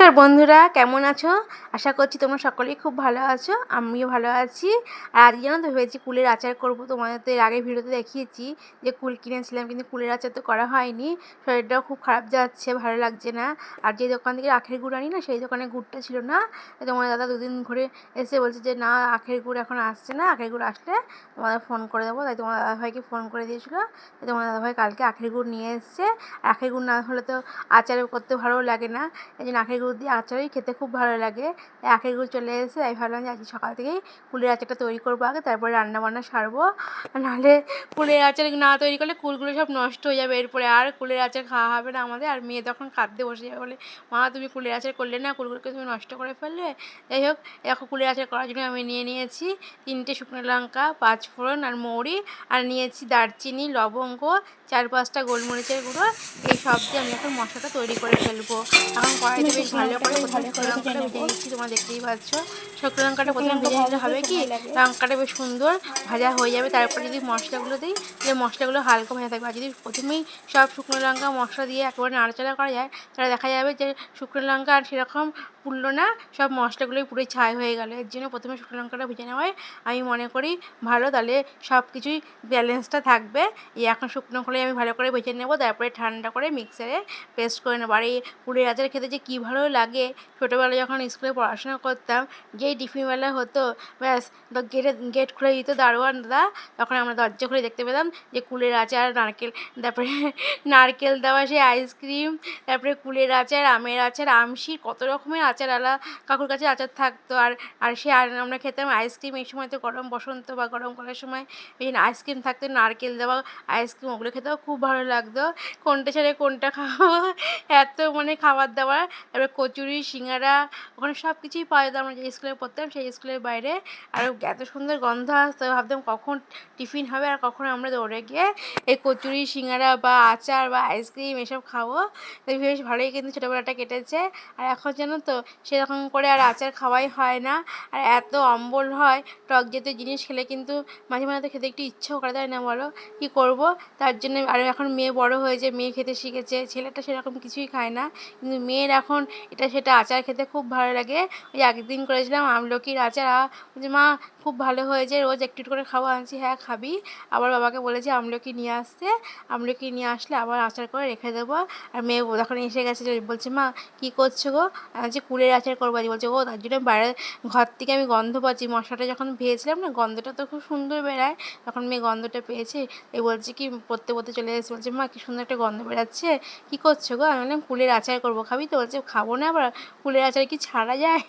নমস্কার বন্ধুরা, কেমন আছো? আশা করছি তোমরা সকলেই খুব ভালো আছো। আমিও ভালো আছি। আর আজকে জানো তো ভেবেছি কুলের আচার করব। তোমাদের তো এর আগের ভিডিওতে দেখিয়েছি যে কুল কিনেছিলাম, কিন্তু কুলের আচার তো করা হয়নি। শরীরটাও খুব খারাপ যাচ্ছে, ভালো লাগছে না। আর যে দোকান থেকে আখের গুড় আনি না, সেই দোকানে গুড়টা ছিল না। তোমার দাদা দুদিন ঘুরে এসে বলছে যে না, আখের গুড় এখন আসছে না, আখের গুড় আসলে তোমাদের ফোন করে দেবো। তাই তোমার দাদাভাইকে ফোন করে দিয়েছিলো। তাই তোমার দাদাভাই কালকে আখের গুড় নিয়ে এসছে। আখের গুড় না হলে তো আচার করতে ভালো লাগে না। এই জন্য আখের গুড় দিয়ে আচারই খেতে খুব ভালো লাগে। তাই আখের গুড় চলে এসেছে। তাই ভাবলাম যে আজকে সকাল থেকেই কুলের আচারটা তৈরি করবো আগে, তারপরে রান্নাবান্না সারবো। নাহলে কুলের আচার না তৈরি করলে কুলগুলো সব নষ্ট হয়ে যাবে, এরপরে আর কুলের আচার খাওয়া হবে না আমাদের। আর মেয়ে তখন কাঁদতে বসে যাবে, বলে মা তুমি কুলের আচার করলে না, কুলগুলোকে তুমি নষ্ট করে ফেললে। যাই হোক, এখন কুলের আচার করার জন্য আমি নিয়ে নিয়েছি 3টে শুকনো লঙ্কা, 5 ফোড়ন আর মৌরি, আর নিয়েছি দারচিনি, লবঙ্গ, 4-5টা গোলমরিচের গুঁড়ো। এই সব দিয়ে আমি এখন মশলাটা তৈরি করে ফেলবো। এখন কড়াইতে বেশ ভালো করে প্রথমে শুকনো লঙ্কাটা ভেজে নিচ্ছি। তোমরা দেখতেই পাচ্ছ, শুকনো লঙ্কাটা প্রথমে ভেজে নিলে হবে কি, লঙ্কাটা বেশ সুন্দর ভাজা হয়ে যাবে। তারপর যদি মশলাগুলো দিই, তাহলে মশলাগুলো হালকা ভাজা থাকবে। আর যদি প্রথমেই সব শুকনো লঙ্কা মশলা দিয়ে একেবারে নাড়াচাড়া করা যায়, তাহলে দেখা যাবে যে শুকনো লঙ্কা আর সেরকম পুড়লো না, সব মশলাগুলোই পুরো ছাই হয়ে গেল। এর জন্য প্রথমে শুকনো লঙ্কাটা ভেজে নেওয়াই আমি মনে করি ভালো, তাহলে সব কিছুই ব্যালেন্সটা থাকবে। এখন শুকনো করে আমি ভালো করে ভেজে নেবো, তারপরে ঠান্ডা করে মিক্সারে পেস্ট করে নেবো। আর এই কুলের আচার খেতে যে কী ভালো লাগে। ছোটোবেলায় যখন স্কুলে পড়াশোনা করতাম, যেই টিফিনবেলা হতো, ব্যাস গেট খুলে দিত দারোয়ান দাদা, তখন আমরা দরজা খুলে দেখতে পেতাম যে কুলের আচার, নারকেল, তারপরে নারকেল দেওয়া সেই আইসক্রিম, তারপরে কুলের আচার, আমের আচার, আমশির, কত রকমের আচার আলা কাকুর কাছে আচার থাকতো। আর আর সে আর আমরা খেতাম আইসক্রিম। এই সময় তো গরম বসন্ত বা গরমকালের সময় এই আইসক্রিম থাকতো, নারকেল দেওয়া আইসক্রিম, ওগুলো খেতেও খুব ভালো লাগতো। কোনটা ছেড়ে কোনটা খাবো, এত খাবার দাবার। তারপরে কচুরি, সিঙ্গারা, ওখানে সব কিছুই পাওয়া যেত। আমরা যে স্কুলে পড়তাম সেই স্কুলের বাইরে, আর এত সুন্দর গন্ধ আসতো, ভাবতাম কখন টিফিন হবে আর কখন আমরা দৌড়ে গিয়ে এই কচুরি, সিঙ্গারা বা আচার বা আইসক্রিম এসব খাবো। তাই বেশ ভালোই কিন্তু ছোটোবেলাটা কেটেছে। আর এখন জানো তো সেরকম করে আর আচার খাওয়াই হয় না। আর এত অম্বল হয়, টক জাতীয় জিনিস খেলে কিন্তু মাঝে মাঝে তো খেতে একটু ইচ্ছেও করে, তাই না বলো? কী করবো? তার জন্য। আর এখন মেয়ে বড় হয়েছে, মেয়ে খেতে শিখেছে। ছেলেটা সেরকম কিছুই খায় না, কিন্তু মেয়ের এখন এটা সেটা আচার খেতে খুব ভালো লাগে। ওই একদিন করেছিলাম আমলকির আচার, বলছে মা খুব ভালো হয়েছে, রোজ একটু একটু করে খাবো। আনছি, হ্যাঁ খাবি। আবার বাবাকে বলেছি আমলকি নিয়ে আসতে, আমলকি নিয়ে আসলে আবার আচার করে রেখে দেবো। আর মেয়ে তখন এসে গেছে, বলছে মা কী করছো গো? যে কুলের আচার করবো। বলছে ও, তার জন্য বাইরে ঘর থেকে আমি গন্ধ পাচ্ছি। মশলাটা যখন ভেজেছিলাম না, গন্ধটা তো খুব সুন্দর বেরায়, তখন মেয়ে গন্ধটা পেয়েছে। এই বলছে কি পড়তে পড়তে চলে এসেছে, বলছে মা কি সুন্দর একটা গন্ধ বেরাচ্ছে, কী করছো গো? আমি বললাম কুলের আচার করবো, খাবি তো? বলছে খাবো না, আবার কুলের আচার কি ছাড়া যায়?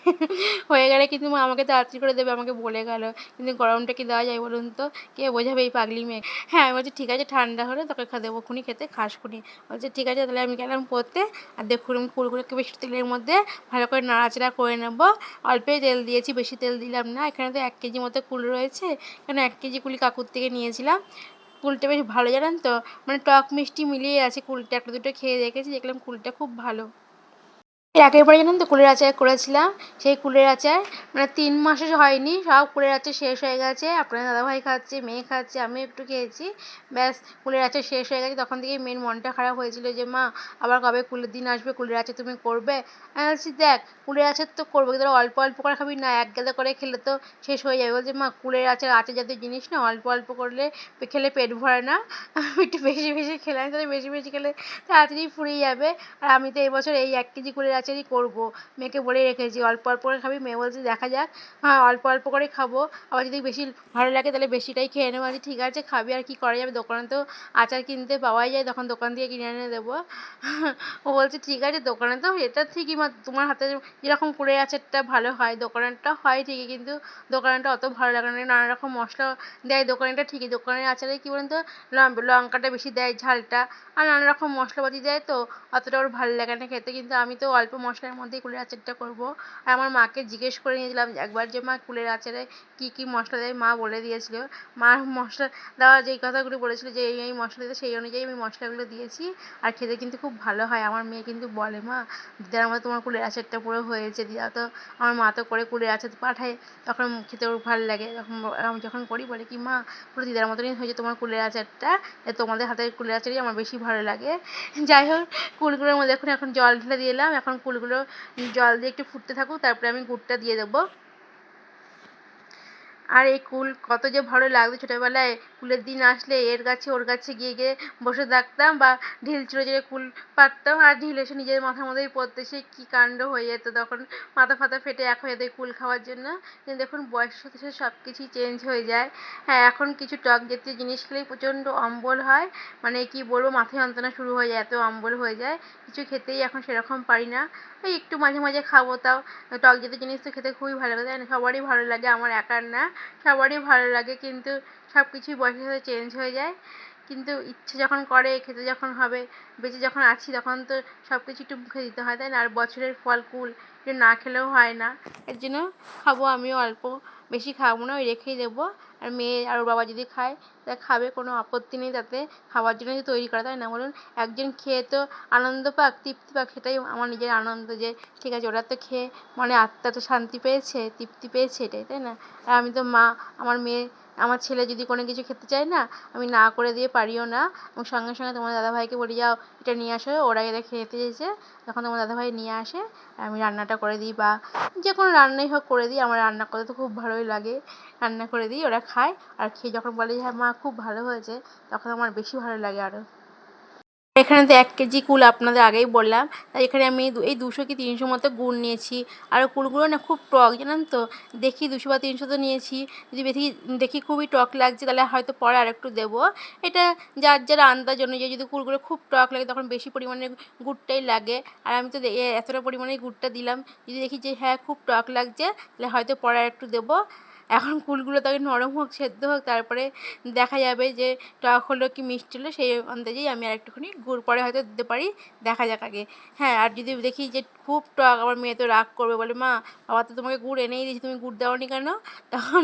হয়ে গেলে কিন্তু মা আমাকে তাড়াতাড়ি করে দেবে, আমাকে বলে গেল। কিন্তু গরমটা কি দেওয়া যায় বলুন তো? কে বোঝাবে এই পাগলি মেয়ে? হ্যাঁ, আমি বলছি ঠিক আছে, ঠান্ডা হলে তোকে দেবো খুনি, খেতে খাস খুনি। বলছে ঠিক আছে, তাহলে আমি গেলাম পড়তে। আর দেখুন আমি কুলগুলোকে বেশি তেলের মধ্যে ভালো করে নাড়াচাড়া করে নেবো। অল্পই তেল দিয়েছি, বেশি তেল দিলাম না। এখানে তো 1 কেজি মতো কুল রয়েছে, এখানে 1 কেজি কুলি কাকুর থেকে নিয়েছিলাম। কুলটা বেশ ভালো, জানেন তো, টক মিষ্টি মিলিয়ে আছে কুলটা। একটা দুটো খেয়ে দেখেছি, দেখলাম কুলটা খুব ভালো। এর আগের বারে জানেন তো কুলের আচার করেছিলাম, সেই কুলের আচার 3 মাসও হয়নি, সব কুলের আচার শেষ হয়ে গেছে। আপনার দাদাভাই খাচ্ছে, মেয়ে খাচ্ছে, আমি একটু খেয়েছি, ব্যাস কুলের আচার শেষ হয়ে গেছে। তখন থেকেই মেয়ের মনটা খারাপ হয়েছিল যে মা আবার কবে কুলের দিন আসবে, কুলের আচার তুমি করবে? আমি বলছি দেখ কুলের আচার তো করবো, কিন্তু অল্প অল্প করে খাবি না, এক গাদা করে খেলে তো শেষ হয়ে যাবে। বলছে মা কুলের আচার, আচার জাতীয় জিনিস না, অল্প অল্প করলে খেলে পেট ভরে না, আমি একটু বেশি বেশি খেলাম, তাহলে বেশি বেশি খেলে তাড়াতাড়ি ফুরিয়ে যাবে। আর আমি তো এই বছর এই 1 কেজি কুলের আচারই করবো। মেয়েকে বলে রেখেছি অল্প অল্প করে খাবি। মেয়ে বলছে দেখা যাক, হ্যাঁ অল্প অল্প করে খাবো, আবার যদি বেশি ভালো লাগে তাহলে বেশিটাই খেয়ে নেবো। আজ ঠিক আছে খাবি, আর কি করা যাবে, দোকানে তো আচার কিনতে পাওয়াই যায়, তখন দোকান থেকে কিনে এনে দেবো। ও বলছে ঠিক আছে, দোকানে তো এটা ঠিকই মা, তোমার হাতে যেরকম কুলের আচারটা ভালো হয়, দোকানেরটা হয় ঠিকই, কিন্তু দোকানেরটা অত ভালো লাগে না, নানা রকম মশলা দেয়। দোকানেরটা ঠিকই, দোকানের আচারে কী বলেন তো, লঙ্কাটা বেশি দেয়, ঝালটা, আর নানা রকম মশলাপাতি দেয়, তো অতটা ওর ভালো লাগে না খেতে। কিন্তু আমি তো অল্প মশলার মধ্যেই কুলের আচারটা করবো। আর আমার মাকে জিজ্ঞেস করে নিয়েছিলাম একবার যে মা কুলের আচারে কী কী মশলা দেয়, মা বলে দিয়েছিল। মার মশলা দেওয়া যেই কথাগুলো বলেছিল যে এই এই মশলা দিতে, সেই অনুযায়ী আমি মশলাগুলো দিয়েছি। আর খেতে কিন্তু খুব ভালো হয়। আমার মেয়ে কিন্তু বলে মা দিদার মতো তোমার কুলের আচারটা পুরো হয়েছে, দিদা তো, আমার মা তো করে কুলের আচার পাঠায়, তখন খেতে ওর ভালো লাগে। তখন আমি যখন করি বলে কি মা পুরো দিদার মতনই হয়েছে তোমার কুলের আচারটা, তোমাদের হাতের কুলের আচারই আমার বেশি ভালো লাগে। যাই হোক, কুলগুলোর মধ্যে এখন জল ঢেলে দিয়ে এলাম, এখন কুলগুলো জল দিয়ে একটু ফুটতে থাকুক, তারপরে আমি গুড়টা দিয়ে দেবো। আর এই কুল কত যে ভালো লাগতো ছোটোবেলায়, কুলের দিন আসলে এর গাছে ওর গাছে গিয়ে গিয়ে বসে থাকতাম, বা ঢিল ছুঁড়ে ছুঁড়ে কুল পারতাম, আর ঢিল এসে নিজের মাথার মধ্যেই পড়তে, সে কী কাণ্ড হয়ে যেত তখন, মাথা ফাতা ফেটে এক হয়ে যেত কুল খাওয়ার জন্য। কিন্তু দেখুন বয়সের সাথে সাথে সব কিছুই চেঞ্জ হয়ে যায়। হ্যাঁ, এখন কিছু টক জাতীয় জিনিস খেলেই প্রচণ্ড অম্বল হয়, মানে কি বলবো, মাথায় যন্ত্রণা শুরু হয়ে যায়, এত অম্বল হয়ে যায়। কিছু খেতেই এখন সেরকম পারি না, ওই একটু মাঝে মাঝে খাবো, তাও টক জাতীয় জিনিস তো খেতে খুবই ভালো লাগে, তাই না? সবারই ভালো লাগে, আমার একার না, সবারই ভালো লাগে। কিন্তু সব কিছুই বয়সের সাথে চেঞ্জ হয়ে যায়। কিন্তু ইচ্ছে যখন করে, খেতে যখন হবে, বেঁচে যখন আছি তখন তো সব কিছু একটু মুখে দিতে হয়, তাই না? আর বছরের ফল কুল একটু না খেলেও হয় না, এর জন্য খাবো আমিও অল্প, বেশি খাবো না, ওই রেখেই দেবো। আর মেয়ে আর ওর বাবা যদি খায় তা খাবে, কোনো আপত্তি নেই তাতে, খাওয়ার জন্য যে তৈরি করা, তাই না বলুন? একজন খেয়ে তো আনন্দ পাক, তৃপ্তি পাক, সেটাই আমার নিজের আনন্দ, যে ঠিক আছে ওরা তো খেয়ে মনে আত্মা তো শান্তি পেয়েছে, তৃপ্তি পেয়েছে, এটাই, তাই না? আর আমি তো মা, আমার মেয়ে, আমার ছেলে যদি কোনো কিছু খেতে চায় না, আমি না করে দিয়ে পারিও না, এবং সঙ্গে সঙ্গে তোমার দাদাভাইকে বলি যাও এটা নিয়ে আসো, ওরা এটা খেতে চেয়েছে, তখন তোমার দাদাভাই নিয়ে আসে, আর আমি রান্নাটা করে দিই, বা যে কোনো রান্নাই হোক করে দিই, আমার রান্না করতে তো খুব ভালোই লাগে, রান্না করে দিই, ওরা খায়, আর খেয়ে যখন বলে হ্যাঁ মা খুব ভালো হয়েছে, তখন আমার বেশি ভালো লাগে আরও। এখানে তো 1 কেজি কুল আপনাদের আগেই বললাম, তাই এখানে আমি এই 200 কি 300 মতো গুড় নিয়েছি। আর কুলগুলো না খুব টক, জানেন তো? দেখি 200 বা 300 তো নিয়েছি, যদি দেখি খুবই টক লাগছে তাহলে হয়তো পরে আরেকটু দেবো। এটা যার যার আন্দাজ অনুযায়ী, যদি কুলগুলো খুব টক লাগে তখন বেশি পরিমাণে গুড়টাই লাগে। আর আমি তো এতটা পরিমাণেই গুড়টা দিলাম, যদি দেখি যে হ্যাঁ খুব টক লাগছে তাহলে হয়তো পরে আরেকটু দেবো। এখন কুলগুলো তো আগে নরম হোক, সেদ্ধ হোক, তারপরে দেখা যাবে যে টক হলো কি মিষ্টি হলো, সেই আন্দাজেই আমি আর একটুখানি গুড় পরে হয়তো দিতে পারি, দেখা যাক আগে। হ্যাঁ, আর যদি দেখি যে খুব টক, আমার মেয়ে তো রাগ করবে, বলে মা বাবা তো তোমাকে গুড় এনেই দিয়েছি, তুমি গুড় দাওনি কেন? তখন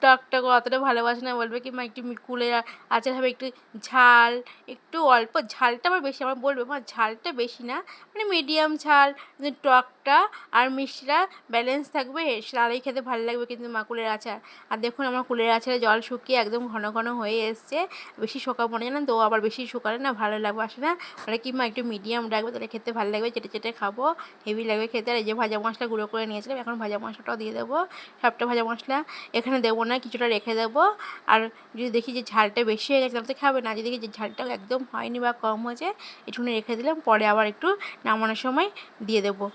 টকটাকে অতটা ভালোবাসে না, বলবে কি মা একটু কুলের আচার হবে, একটু ঝাল, একটু অল্প ঝালটা আমার বেশি, আমার বলবে মা ঝালটা বেশি না, মানে মিডিয়াম ঝাল, কিন্তু টকটা আর মিষ্টিটা ব্যালেন্স থাকবে, তাহলেই খেতে ভালো লাগবে কিন্তু মা কুলের আচার। আর দেখুন আমার কুলের আচারে জল শুকিয়ে একদম ঘন ঘন হয়ে এসছে, বেশি শুকাবো না, জানেন তো? ও আবার বেশি শুকালে না ভালো লাগবে, আসে না, বলে কি মা একটু মিডিয়াম রাখবে, তাহলে খেতে ভালো লাগবে, চেটে চেটে খাবো, হেভি লাগবে খেতে। আর এই যে ভাজা মশলা গুঁড়ো করে নিয়েছিলাম, এখন ভাজা মশলাটাও দিয়ে দেবো, সবটা ভাজা মশলা এখানে দেবো না, কিছুটা রেখে দেবো। আর যদি দেখি যে ঝালটা বেশি হয়ে গেছে তাহলে তো খাবে না, যদি দেখি যে ঝালটা একদম হয়নি বা কম হয়েছে, একটুখানি রেখে দিলাম, পরে আবার একটু নামানোর সময় দিয়ে দেবো।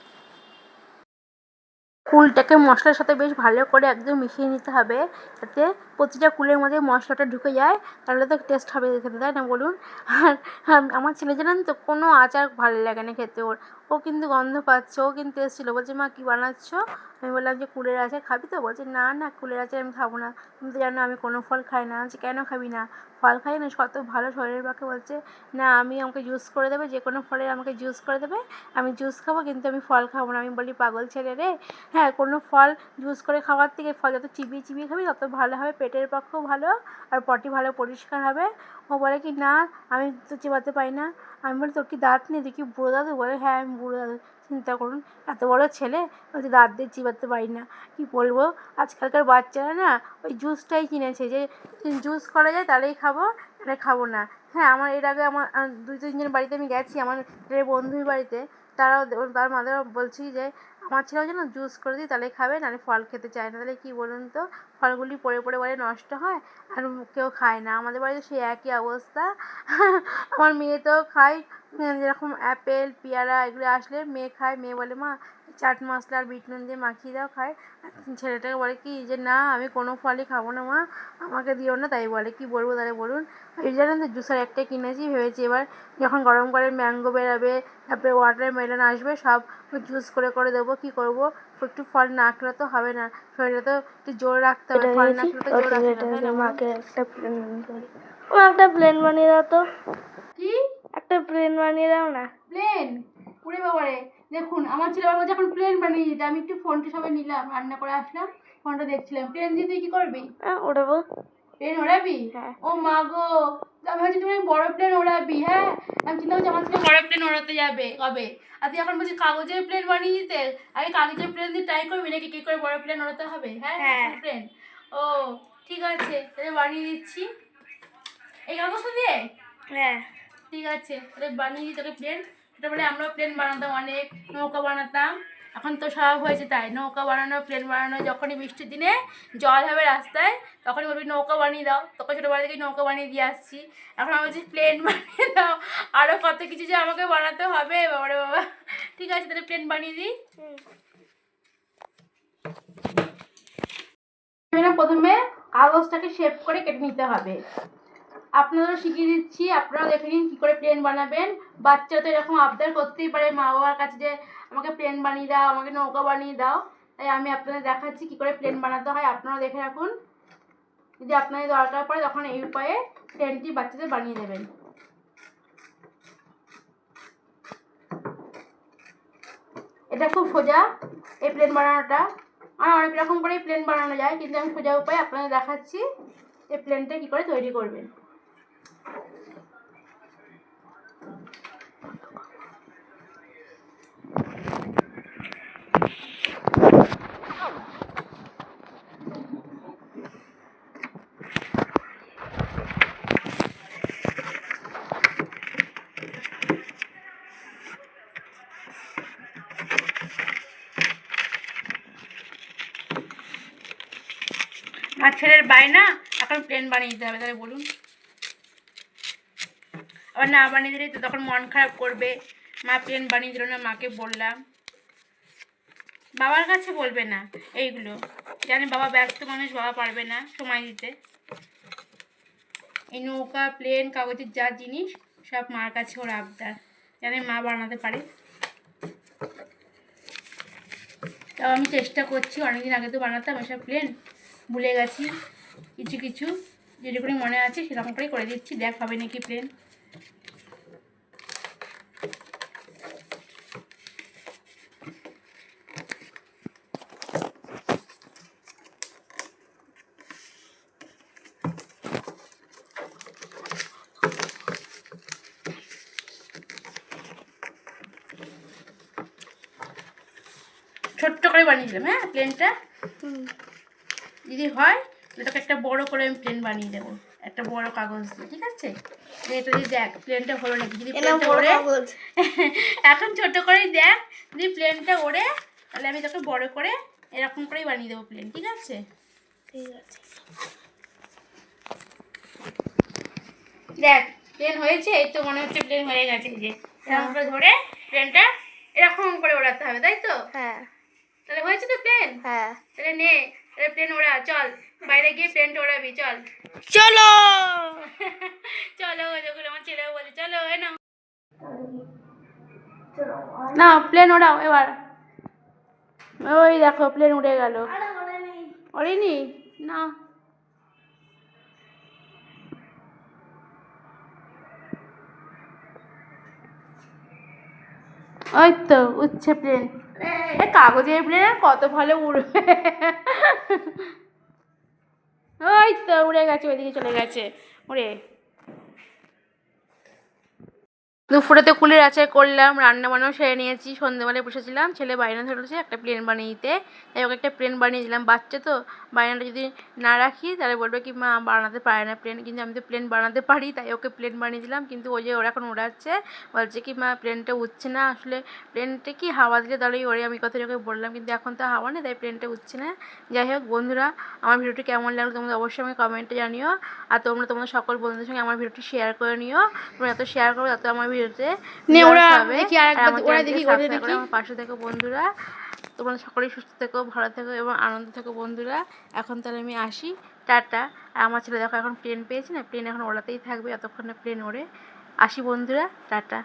কুলটাকে মশলার সাথে বেশ ভালো করে একদম মিশিয়ে নিতে হবে, যাতে প্রতিটা কুলের মধ্যে মশলাটা ঢুকে যায়, তাহলে তো টেস্ট হবে খেতে, তাই না বলুন? আর আমার ছেলে, জানেন তো, কোনো আচার ভালো লাগে না খেতে ওর, ও কিন্তু গন্ধ পাচ্ছে, ও কিন্তু এসেছিলো, বলছে মা কী বানাচ্ছো? আমি বললাম যে কুলের আচার খাবি তো? বলছে না না কুলের আচার আমি খাবো না, তুমি তো জানো আমি কোনো ফল খাই না। বলছি কেন খাবি না? ফল খাই না, কত ভালো শরীরের পক্ষে। বলছে না, আমি আমাকে জুস করে দেবে, যে কোনো ফলের আমাকে জুস করে দেবে, আমি জুস খাবো, কিন্তু আমি ফল খাবো না। আমি বলি পাগল ছেলে রে, হ্যাঁ কোনো ফল জুস করে খাওয়ার থেকে ফল যত চিবিয়ে চিবিয়ে খাবি তত ভালো হবে, পেটের পক্ষেও ভালো, আর পটি ভালো পরিষ্কার হবে। ও বলে কি না আমি তো চিবাতে পারি না। আমি বলি তোর কি দাঁত নেই, তুই কি বুড়ো দাদু? বলে হ্যাঁ আমি বুড়ো দাদু। চিন্তা করুন, এত বড় ছেলে বলছে দাঁত দিয়ে চিবাতে পারি না। কি বলবো, আজকালকার বাচ্চারা না ওই জুসটাই কিনেছে, যে জুস করা যায় তাহলেই খাবো, তাহলে খাবো না। হ্যাঁ, আমার এর আগে আমার 2-3 বাড়িতে আমি গেছি, আমার বন্ধুর বাড়িতে, তারাও তার মাদারও বলছি যে আমার ছেলেও যেন জুস করে দিই তাহলে খাবে, নাহলে ফল খেতে চায় না। তাহলে কী বলুন তো, ফলগুলি পড়ে পড়ে বাড়ি নষ্ট হয়, আর কেউ খায় না। আমাদের বাড়িতে সেই একই অবস্থা। আমার মেয়ে তো খায়, যেরকম অ্যাপেল পেয়ারা এগুলো আসলে মেয়ে খায়, মেয়ে বলে মা চাট মশলা আর বিট নুন দিয়ে মাখিয়ে দাও, খায়। ছেলেটাকে বলে কি যে না আমি কোনো ফলই খাবো না মা, আমাকে দিও না, তাই বলে। কি বলবো তাহলে বলুন? এই জানেন তো জুসার একটাই কিনেছি, ভেবেছি এবার যখন গরম করে ম্যাঙ্গো বেরাবে, তারপরে ওয়াটারমেলন আসবে, সব জুস করে করে দেবো। কী করবো, একটু ফল না খেলে তো হবে না, শরীরে তো একটু জোর রাখতে হবে, ফল না খেলে তো জোর আসে না, তাই না? মাকে একটা প্লেন বানিয়ে দাও তো। কি একটা প্লেন বানিয়ে দাও না? প্লেন? ওরে বাবারে, দেখুন আমার ছেলে বাবা যখন প্লেন বানিয়ে দিতে, আমি একটু ফোনটা সবাই নিলাম, রান্না করে আসলাম, ফোনটা দেখছিলাম। প্লেন দিয়ে তুই কী করবি? ওড়াবো। প্লেন ওড়াবি? হ্যাঁ। ও মা গো, আমি ভাবছি তুমি বড় প্লেন ওড়াবি। হ্যাঁ, আমি চিন্তা করছি আমার ছেলে বড় প্লেন ওড়াতে যাবে কবে, আর তুই এখন বলছি কাগজের প্লেন বানিয়ে দিতে। আগে কাগজের প্লেন দিয়ে ট্রাই করবি নাকি কী করে বড় প্লেন ওড়াতে হবে? হ্যাঁ প্লেন। ও ঠিক আছে, তাহলে বানিয়ে দিচ্ছি। এই কাগজটা দিয়ে? হ্যাঁ ঠিক আছে, তাহলে বানিয়ে দিই তোকে প্লেন। ছোটোবেলায় আমরাও প্লেন বানাতাম, অনেক নৌকা বানাতাম। এখন তো সব হয়েছে তাই, নৌকা বানানো, প্লেন বানানো। যখনই বৃষ্টির দিনে জল হবে রাস্তায় তখনই বলবি নৌকা বানিয়ে দাও। তোকে ছোটোবেলা থেকে নৌকা বানিয়ে দিয়ে আসছি, এখন আমি বলছি প্লেন বানিয়ে দাও। আরও কত কিছু যে আমাকে বানাতে হবে বাবারে বাবা। ঠিক আছে, তাহলে প্লেন বানিয়ে দিই। প্রথমে কাগজটাকে শেপ করে কেটে নিতে হবে। আপনাদেরও শিখিয়ে দিচ্ছি, আপনারাও দেখে নিন কী করে প্লেন বানাবেন। বাচ্চা তো এরকম আবদার করতেই পারে মা বাবার কাছে যে আমাকে প্লেন বানিয়ে দাও, আমাকে নৌকা বানিয়ে দাও। তাই আমি আপনাদের দেখাচ্ছি কী করে প্লেন বানাতে হয়, আপনারাও দেখে রাখুন। যদি আপনাদের দরকার পড়ে তখন এই উপায়ে প্লেনটি বাচ্চাদের বানিয়ে দেবেন। এটা খুব সোজা এই প্লেন বানানোটা। আর অনেক রকম করেই প্লেন বানানো যায়, কিন্তু আমি সোজা উপায়ে আপনাদের দেখাচ্ছি এই প্লেনটা কী করে তৈরি করবেন। আর ছেলের বায়না এখন প্লেন বানিয়ে দিতে হবে, তাহলে বলুন। আবার না বানিয়ে দিলে তো তখন মন খারাপ করবে, মা প্লেন বানিয়ে দিল না, মাকে বললাম। বাবার কাছে বলবে না এইগুলো, জানে বাবা ব্যস্ত মানুষ, বাবা পারবে না সময় দিতে। এই নৌকা, প্লেন, কাগজের যা জিনিস সব মার কাছে ওর আবদার, জানে মা বানাতে পারে। তাও আমি চেষ্টা করছি, অনেকদিন আগে তো বানাতাম এসব প্লেন, ভুলে গেছি কিছু কিছু, যেটুকুনি মনে আছে সেরকম করেই করে দিচ্ছি। দেখ হবে নাকি প্লেন। ছোট্ট করে বানিয়ে দিলাম, হ্যাঁ প্লেনটা। যদি হয় এটাকে একটা বড় করে আমি প্লেন বানিয়ে দেবো, একটা বড় কাগজ দিয়ে, ঠিক আছে। এটা দিয়ে দেখ প্লেনটা হলো নাকি। যদি প্লেনটা ওড়ে, এখন ছোট করেই দেখ, যদি প্লেনটা ওড়ে তাহলে আমি তোকে বড় করে এরকম করেই বানিয়ে দেবো প্লেন, ঠিক আছে। ঠিক আছে, দেখ প্লেন হয়েছে, এই তো মনে হচ্ছে প্লেন হয়ে গেছে। এই যে এরকম করে ধরে প্লেনটা এরকম করে ওড়াতে হবে, তাই তো। হ্যাঁ, তাহলে হয়েছে তো প্লেন। হ্যাঁ, তাহলে নে, তাহলে প্লেন ওড়া, চল বাইরে গিয়ে প্লেনটা ওড়াবি, চল। চলো চলো, যখন আমার ছেলেও বলে চলো, এ নাও না প্লেন ওড়াও এবার। ওই দেখো প্লেন উড়ে গেল। ওড়েনি না, ওই তো উঠছে প্লেন। কাগজের প্লেন কত ভালো উড়বে। ওই তো উড়ে গেছে, ওইদিকে চলে গেছে উড়ে। দুপুরে তো কুলের আচার করলাম, রান্না বান্নাও সেরে নিয়েছি, সন্ধ্যেবেলায় বসেছিলাম, ছেলে বায়না ধরেছে একটা প্লেন বানিয়ে দিতে, তাই ওকে একটা প্লেন বানিয়ে দিলাম। বাচ্চা তো, বায়নাটা যদি না রাখি তাহলে বলবে কি মা বানাতে পারে না প্লেন, কিন্তু আমি তো প্লেন বানাতে পারি, তাই ওকে প্লেন বানিয়ে দিলাম। কিন্তু ওই যে ওরা এখন উড়াচ্ছে, বলছে কি মা প্লেনটা উঠছে না, আসলে প্লেনটা কি হাওয়া দিলে তাহলেই ওরে, আমি কথা ওকে বললাম, কিন্তু এখন তো হাওয়া নেই তাই প্লেনটা উঠছে না। যাই হোক বন্ধুরা, আমার ভিডিওটি কেমন লাগলো তোমরা অবশ্যই আমাকে কমেন্টে জানিও। আর তোমরা সকল বন্ধুদের সঙ্গে আমার ভিডিওটি শেয়ার করে নিও। তোমরা এত শেয়ার করো তত আমার ভিডিওতে আমার পাশে থেকো বন্ধুরা। তোমরা সকলেই সুস্থ থেকো, ভালো থেকো এবং আনন্দ থেকো বন্ধুরা। এখন তাহলে আমি আসি, টাটা। আর আমার ছেলে দেখো এখন প্লেন পেয়েছে না, প্লেন এখন ওড়াতেই থাকবে যতক্ষণ না প্লেন ওড়ে। আসি বন্ধুরা, টাটা।